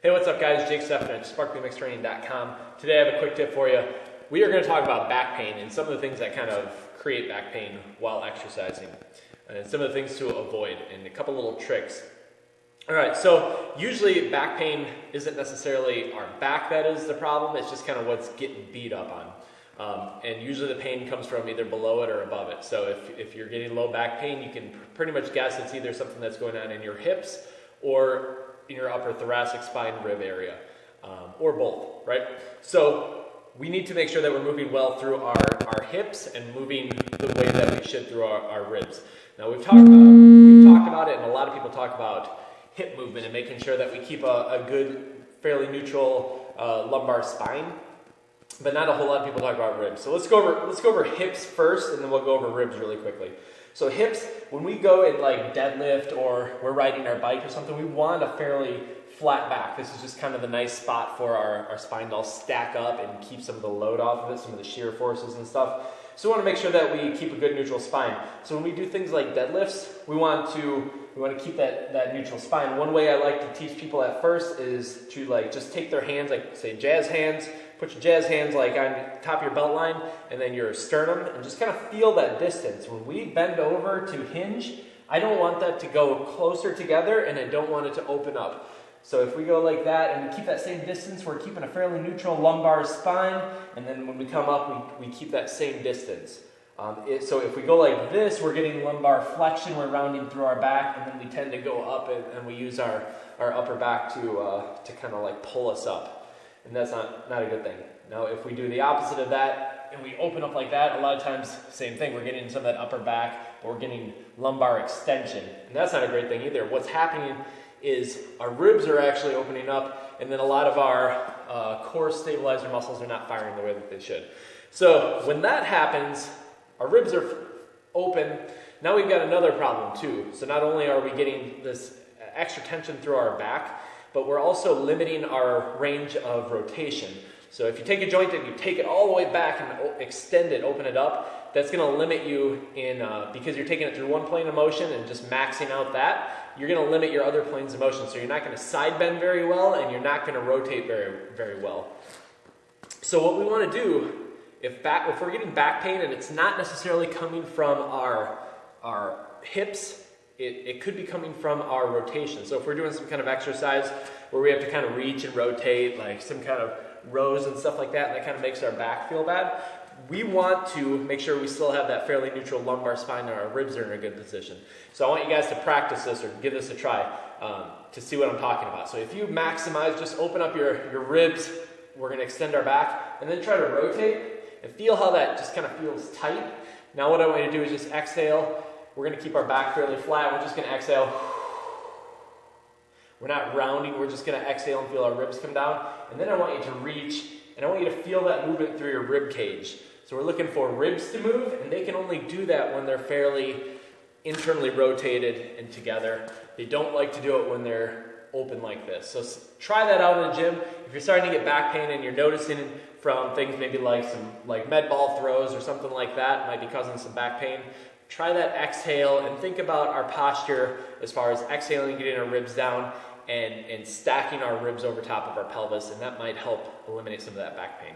Hey, what's up guys? Jake Steffen at SparklyMixedTraining.com. Today I have a quick tip for you. We are going to talk about back pain and some of the things that kind of create back pain while exercising. And some of the things to avoid and a couple little tricks. Alright, so usually back pain isn't necessarily our back that is the problem, it's just kind of what's getting beat up on. And usually the pain comes from either below it or above it. So if you're getting low back pain, you can pretty much guess it's either something that's going on in your hips or in your upper thoracic spine rib area, or both, right? So we need to make sure that we're moving well through our hips and moving the way that we should through our ribs. Now we've talked about it, and a lot of people talk about hip movement and making sure that we keep a good, fairly neutral lumbar spine, but not a whole lot of people talk about ribs. So let's go over hips first, and then we'll go over ribs really quickly. So hips, when we go in like deadlift or we're riding our bike or something, we want a fairly flat back. This is just kind of the nice spot for our spine to all stack up and keep some of the load off of it, some of the shear forces and stuff. So we want to make sure that we keep a good neutral spine. So when we do things like deadlifts, we want to keep that neutral spine. One way I like to teach people at first is to like just take their hands, like say jazz hands, put your jazz hands like on top of your belt line and then your sternum, and just kind of feel that distance. When we bend over to hinge, I don't want that to go closer together and I don't want it to open up. So if we go like that and we keep that same distance, we're keeping a fairly neutral lumbar spine, and then when we come up, we keep that same distance. So if we go like this, we're getting lumbar flexion, we're rounding through our back, and then we tend to go up and we use our upper back to kind of like pull us up. And that's not a good thing. Now if we do the opposite of that and we open up like that, a lot of times, same thing, we're getting some of that upper back, but we're getting lumbar extension. And that's not a great thing either. What's happening is our ribs are actually opening up, and then a lot of our core stabilizer muscles are not firing the way that they should. So when that happens, our ribs are open. Now we've got another problem too. So not only are we getting this extra tension through our back, but we're also limiting our range of rotation. So if you take a joint and you take it all the way back and extend it, open it up, that's going to limit you in, because you're taking it through one plane of motion and just maxing out that, you're going to limit your other planes of motion. So you're not going to side bend very well, and you're not going to rotate very, very well. So what we want to do, if we're getting back pain and it's not necessarily coming from our hips, it could be coming from our rotation. So if we're doing some kind of exercise where we have to kind of reach and rotate, like some kind of rows and stuff like that, and that kind of makes our back feel bad, we want to make sure we still have that fairly neutral lumbar spine and our ribs are in a good position. So I want you guys to practice this or give this a try to see what I'm talking about. So if you maximize, just open up your ribs, we're going to extend our back, and then try to rotate and feel how that just kind of feels tight. Now what I want you to do is just exhale. We're going to keep our back fairly flat. We're just going to exhale. We're not rounding. We're just going to exhale and feel our ribs come down. And then I want you to reach, and I want you to feel that movement through your rib cage. So we're looking for ribs to move, and they can only do that when they're fairly internally rotated and together. They don't like to do it when they're open like this. So try that out in the gym. If you're starting to get back pain and you're noticing from things maybe like some med ball throws or something like that might be causing some back pain, try that exhale and think about our posture as far as exhaling, getting our ribs down, and stacking our ribs over top of our pelvis, and that might help eliminate some of that back pain.